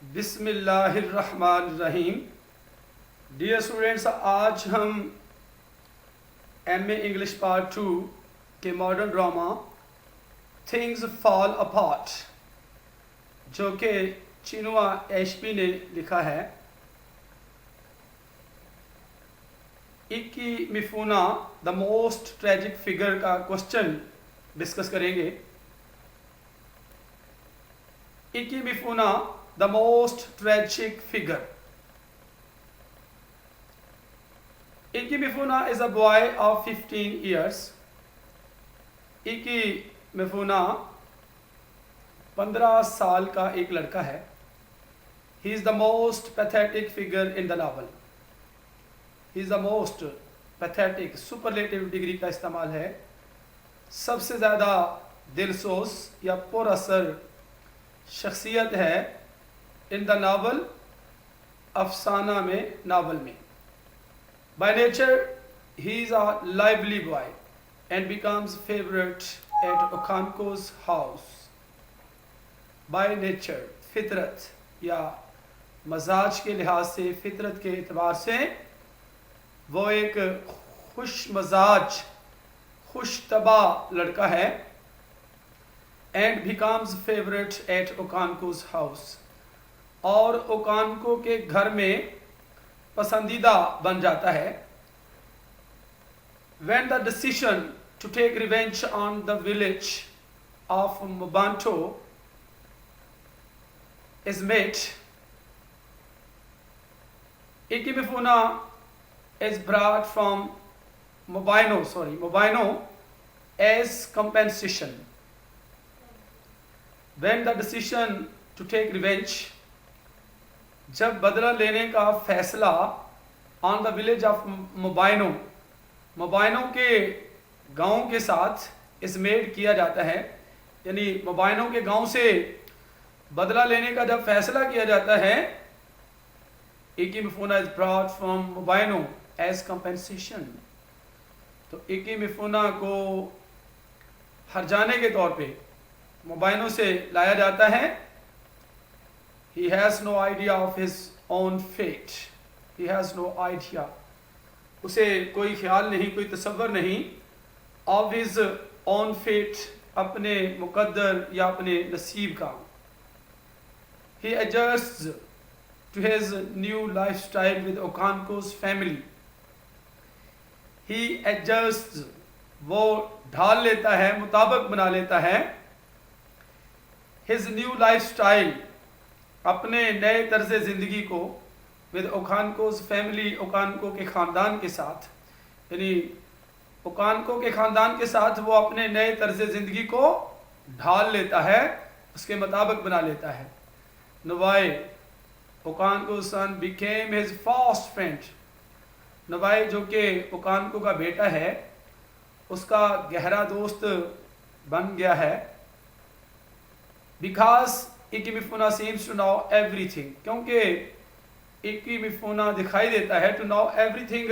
बिस्मिल्लाहिर्रहमानिर्रहीम। Dear students, आज हम एमए इंग्लिश पार्ट 2 के modern drama things fall apart, जो कि चिनुआ एशपी ने लिखा है, इक्की मिफूना द मोस्ट ट्रेजिक फिगर का क्वेश्चन डिस्कस करेंगे। इक्की मिफूना the most tragic figure. Iki Mifuna is a boy of 15 years. Iki Mifuna 15 साल का एक लड़का है. He is the most pathetic figure in the novel. He is the most pathetic, superlative degree का इस्तेमाल है. सबसे ज़्यादा दिलसोज या पुरअसर शख्सियत है इन द नावल, अफसाना में, नावल में. By nature he is a lively boy and becomes favourite at Okonkwo's house. By nature, फितरत या मजाज के लिहाज से, फितरत के एतबार से वो एक खुश मजाज, खुश तबा लड़का है. And becomes favourite at Okonkwo's house, और ओकानको के घर में पसंदीदा बन जाता है. When the decision to take revenge on the village of Mobanto is made, Iki Mifuna is brought from Mobino as compensation. When the decision to take revenge, जब बदला लेने का फैसला ऑन द विलेज ऑफ मोबाइनो के गांव के साथ इस मेड किया जाता है, यानी मोबाइनो के गांव से बदला लेने का जब फैसला किया जाता है, Ikemefuna is brought from Mbaino as compensation. तो इकी मिफूना को हर्जाने के तौर पे मोबाइनो से लाया जाता है. He has no idea of his own fate. He has no idea. उसे कोई ख्याल नहीं, कोई तसव्वुर नहीं of his own fate, अपने मुकद्दर या अपने नसीब का. He adjusts to his new lifestyle with Okanko's family. He adjusts, वो ढाल लेता है, मुताबिक बना लेता है. His new lifestyle, अपने नए तर्ज़ ज़िंदगी को, विद ओकानकोज फैमिली, ओकानको के ख़ानदान के साथ, यानी ओकानको के ख़ानदान के साथ वो अपने नए तर्ज़ ज़िंदगी को ढाल लेता है, उसके मुताबिक बना लेता है. नवाई, ओकानको सन बिकेम हिज फास्ट फ्रेंड. नवाई जो कि ओकानको का बेटा है, उसका गहरा दोस्त बन गया है. Because Ikemefuna seems to know everything, क्योंकि इकी मिफूना दिखाई देता है to know everything,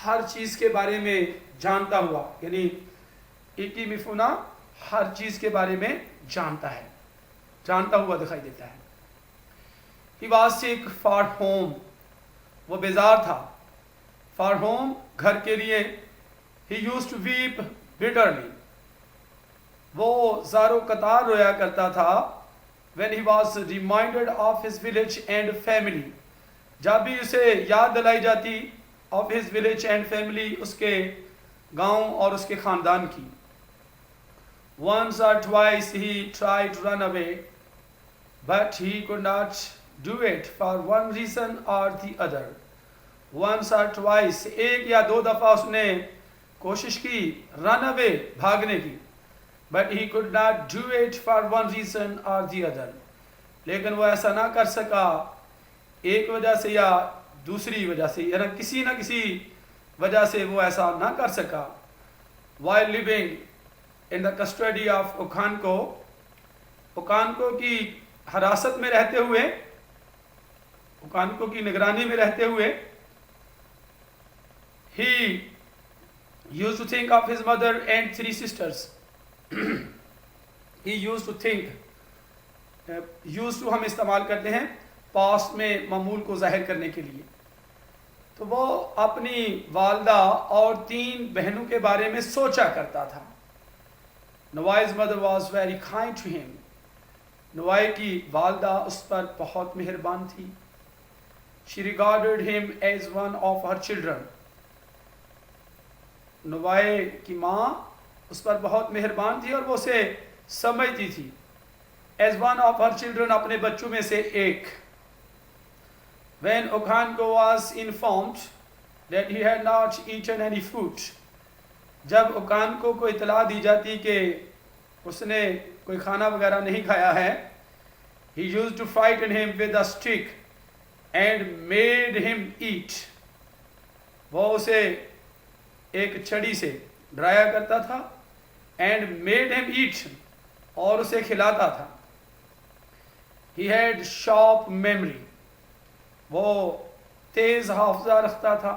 हर चीज़ के बारे में जानता हुआ, यानी इकी मिफूना हर चीज़ के बारे में जानता हुआ दिखाई देता है. He was sick for home, वो बेजार था. For home, घर के लिए. He used to weep bitterly, वो ज़ारो कतार रोया करता था. When he was reminded of his village and family, जब भी उसे याद दिलाई जाती of his village and family, उसके गांव और उसके ख़ानदान की. Once or twice he tried to run away, but he could not do it for one reason or the other. Once or twice, एक या दो दफ़ा उसने कोशिश की run away, भागने की, but he could not do it for one reason or the other. लेकिन वो ऐसा ना कर सका, एक वजह से या दूसरी वजह से, या किसी ना किसी वजह से वो ऐसा ना कर सका. While living in the custody of ओकानको, ओकानको की हिरासत में रहते हुए, ओकानको की निगरानी में रहते हुए, he used to think of his mother and 3 sisters. he used to think, used to हम इस्तेमाल करते हैं पास्ट में मामूल को जाहिर करने के लिए। तो वो अपनी वालदा और 3 बहनों के बारे में सोचा करता था। Nwoye's mother was very kind to him. Nwoye की वालदा उस पर बहुत मेहरबान थी। She regarded him as one of her children. Nwoye की माँ उस पर बहुत मेहरबान थी और वो उसे समझती थी as one of her children, अपने बच्चों में से एक। When Okanko was informed that he had not eaten any food, जब ओकानको को इतला दी जाती कि उसने कोई खाना वगैरह नहीं खाया है, he used to frighten him with a stick and made him eat. वो उसे एक छड़ी से डराया करता था and made him eat, और उसे खिलाता था। He had sharp memory, वो तेज हाफजा रखता था।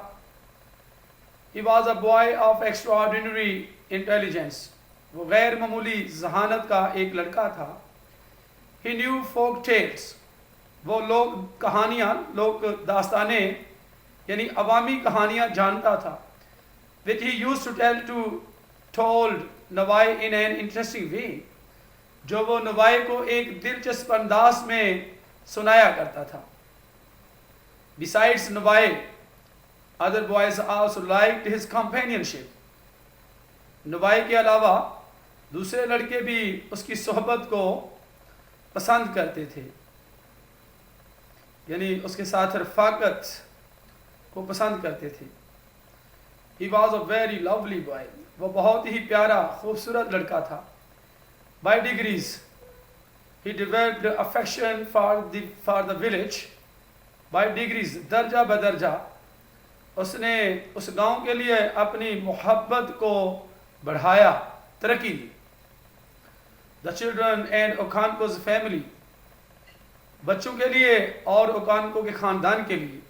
He was a boy of extraordinary intelligence, वो गैर मामूली जहानत का एक लड़का था। He knew folk tales, वो लोग कहानियाँ, लोक दास्तानें यानी अवामी कहानियाँ जानता था। Which he used to tell to told Navai in an interesting way, जो वो नवाई को एक दिलचस्प अंदाज में सुनाया करता था। Besides Navai, other boys also liked his companionship. नवाई के अलावा दूसरे लड़के भी उसकी सोहबत को पसंद करते थे, यानी उसके साथ रफ़ाकत को पसंद करते थे। He was a very lovely boy, वो बहुत ही प्यारा खूबसूरत लड़का था। By degrees, he developed affection for the village. By degrees, दर्जा बदर्जा उसने उस गांव के लिए अपनी मोहब्बत को बढ़ाया, तरक्की दी। The children and Okanko's family, बच्चों के लिए और ओकानको के खानदान के लिए।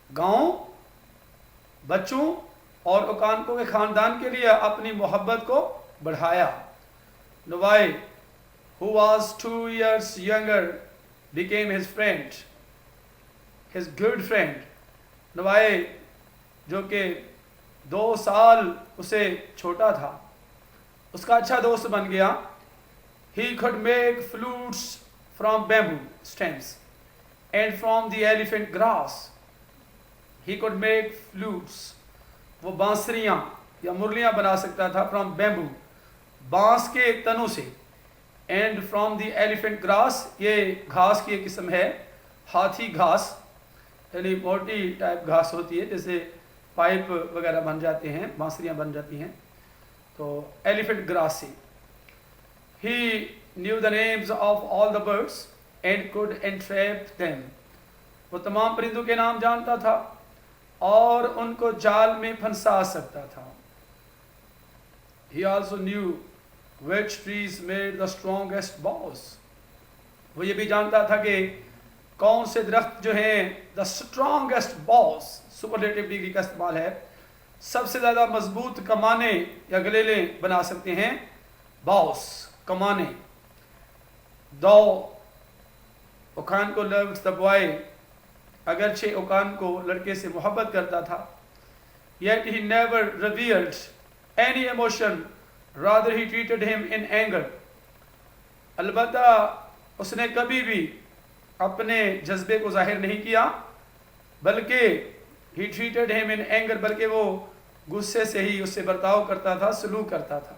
गांव, बच्चों और ओकानको के खानदान के लिए अपनी मोहब्बत को बढ़ाया। Navai, who was 2 years younger, became his friend, his good friend. नवाई जो कि 2 साल उसे छोटा था, उसका अच्छा दोस्त बन गया। He could make flutes from bamboo stems and from the elephant grass. He could make flutes, वो बांसुरियाँ या मुरलियाँ बना सकता था। From bamboo, बांस के तनों से। And from the elephant grass, ये घास की एक किस्म है, हाथी घास, यानी मोटी टाइप घास होती है, जैसे पाइप वगैरह बन जाते हैं, बांसुरियाँ बन जाती हैं, तो एलिफेंट ग्रास से। He knew the names of all the birds and could entrap them. वो तमाम परिंदों के नाम जानता था और उनको जाल में फंसा सकता था। He also knew which trees made the strongest bows. वो ये भी जानता था कि कौन से दरख्त जो हैं the strongest bows, superlative degree का इस्तेमाल है, सबसे ज़्यादा मजबूत कमाने या गलेले बना सकते हैं। bows, कमाने। Though Okanko loved the boy, अगरचे ओकानको लड़के से मोहब्बत करता था, yet he never revealed any emotion, rather he treated him in anger. अलबत्ता उसने कभी भी अपने जज्बे को जाहिर नहीं किया, बल्कि he treated him in anger, बल्कि वो गुस्से से ही उससे बर्ताव करता था, सलूक करता था।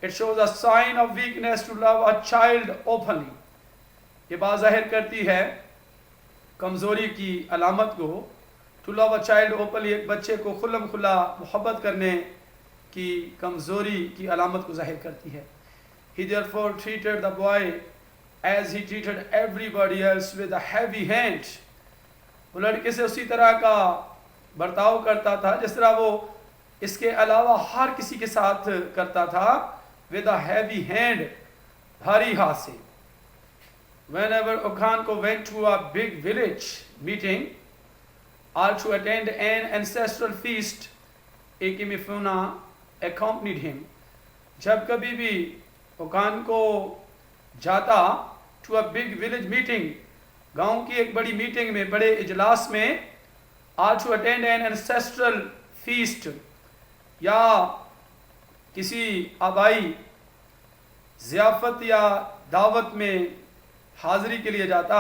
It shows a sign of weakness to love a child openly. ये बात जाहिर करती है कमज़ोरी की अलामत को। To love a child openly, एक बच्चे को खुल्लम खुला मोहब्बत करने की कमज़ोरी की अलामत को जाहिर करती है। He therefore treated the boy as he treated everybody else with a heavy hand. वो लड़के से उसी तरह का बर्ताव करता था जिस तरह वो इसके अलावा हर किसी के साथ करता था, with a heavy hand, भारी हाथ से। Whenever Okanko went to a big village meeting or to attend an ancestral feast, Eki Mifuna accompanied him. जब कभी भी ओकानको जाता to a big village meeting, गांव की एक बड़ी मीटिंग में, बड़े इजलास में, are to attend an ancestral feast, या किसी आबाई ज़ियाफ़त या दावत में हाज़िरी के लिए जाता,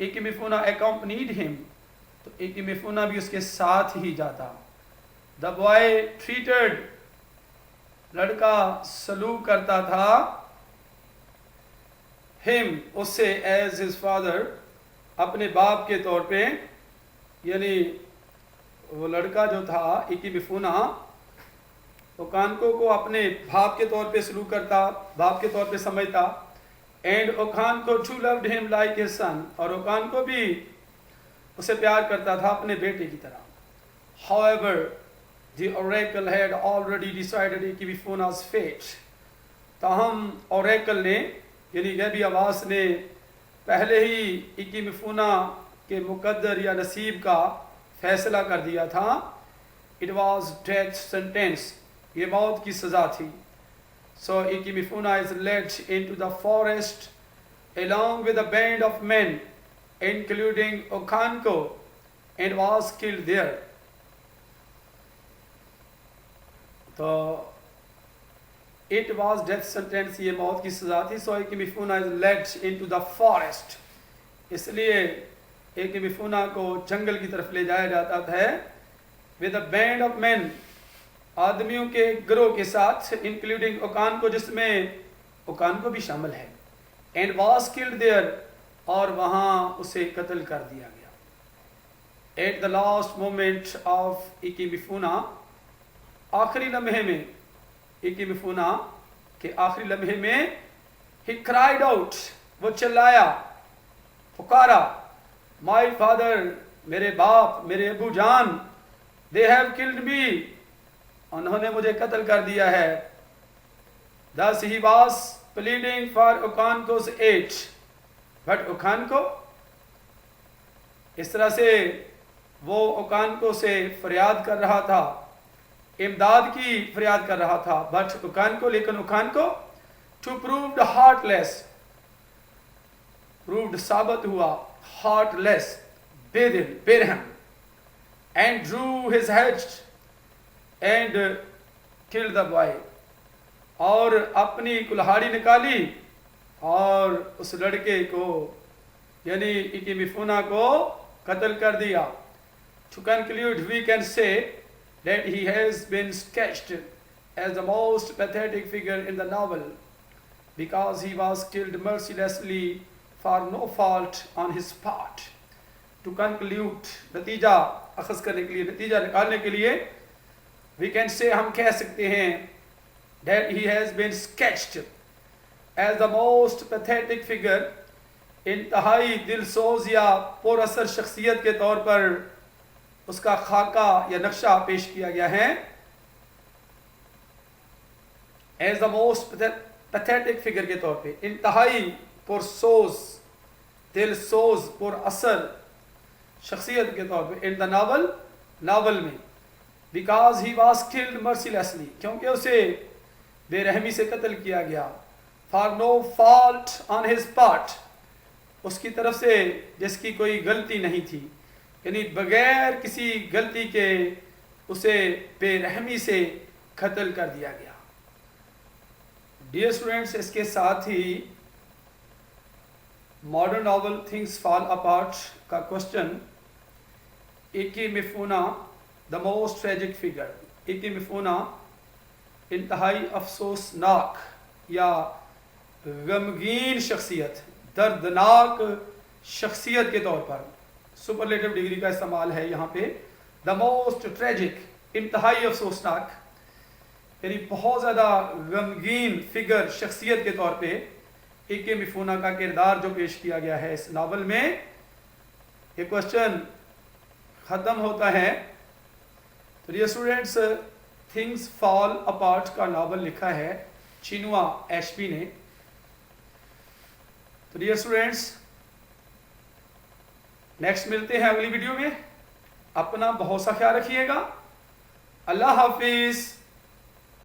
इकिमिफुना accompanied him, तो इकिमिफुना भी उसके साथ ही जाता। द बॉय ट्रीटेड, लड़का सलूक करता था, हिम, उससे, एज हिज फादर, अपने बाप के तौर पे, यानी वो लड़का जो था इकिमिफुना, ओकानको को अपने बाप के तौर पे सलूक करता, बाप के तौर पे समझता। And Okonkwo too loved him like his son, और ओकानको भी उसे प्यार करता था अपने बेटे की तरह। However the oracle had already decided Ikemefuna's fate, ताहम ओरेकल ने, यानी गैबी आवास ने, पहले ही इकिमिफुना के मुकद्दर या नसीब का फैसला कर दिया था। इट वॉज डेथ सेंटेंस, ये मौत की सज़ा थी। So Ikemefuna is led into the forest along with a band of men including Okanko and was killed there. तो it was death sentence, ये मौत की सज़ा थी। So Ikemefuna is led into the forest, इसलिए इकिमिफुना को जंगल की तरफ ले जाया जाता था with a band of man, आदमियों के गिरोह के साथ, इंक्लूडिंग ओकानको, जिसमें ओकानको भी शामिल है। एंड वॉज किल्ड देयर, और वहाँ उसे कत्ल कर दिया गया। At the last moment of Ikemefuna, आखिरी लम्हे में, इकिमिफुना के आखिरी लम्हे में, ही क्राइड आउट, वो चिल्लाया, पुकारा, माई फादर, मेरे बाप, मेरे अबू जान, दे हैव किल्ड मी, उन्होंने मुझे कत्ल कर दिया है। Thus he was pleading for Okanko's aid, but Okanko, इस तरह से वो ओकानको से फरियाद कर रहा था, इमदाद की फरियाद कर रहा था, बट ओकानको, लेकिन ओकानको, टू प्रूव्ड हार्टलेस, प्रूव्ड साबित हुआ, हार्टलेस, बेदिल, बेरहम, and Drew his head and kill the boy, और अपनी कुल्हाड़ी निकाली और उस लड़के को, यानी इकिमिफुना को कत्ल कर दिया। To conclude, we can say that he has been sketched as the most pathetic figure in the novel because he was killed mercilessly for no fault on his part. To conclude, नतीजा अखज़ करने के लिए, नतीजा निकालने के लिए, we can say, हम कह सकते हैं, that he has been sketched as the most pathetic figure, इंतहाई दिलसोज या पुरअसर शख्सियत के तौर पर उसका खाका या नक्शा पेश किया गया है। as the most pathetic figure के तौर पे, इंतहाई पुरसोज, दिलसोज, पुरअसर शख्सियत के तौर पे, इन द नावल, नावल में, because he was killed mercilessly, क्योंकि उसे बेरहमी से कत्ल किया गया, for no fault on his part, उसकी तरफ से जिसकी कोई गलती नहीं थी, यानी बगैर किसी गलती के उसे बेरहमी से कत्ल कर दिया गया। डियर स्टूडेंट्स, इसके साथ ही modern novel things fall apart का question, Ikemefuna the most tragic figure, Ikemefuna इंतहाई अफसोसनाक या गमगीन शख्सियत, दर्दनाक शख्सियत के तौर पर, सुपरलेटिव डिग्री का इस्तेमाल है यहाँ पे। द मोस्ट ट्रेजिक, इंतहाई अफसोसनाक, यानी बहुत ज़्यादा गमगीन फिगर, शख्सियत के तौर पे इकिमिफुना का किरदार जो पेश किया गया है इस नावल में। ये क्वेश्चन ख़त्म होता है। तो dear students, things fall apart का नावल लिखा है चिनुआ एशपी ने। तो डियर स्टूडेंट्स, नेक्स्ट मिलते हैं अगली वीडियो में। अपना बहुत सा ख्याल रखिएगा। अल्लाह हाफिज़।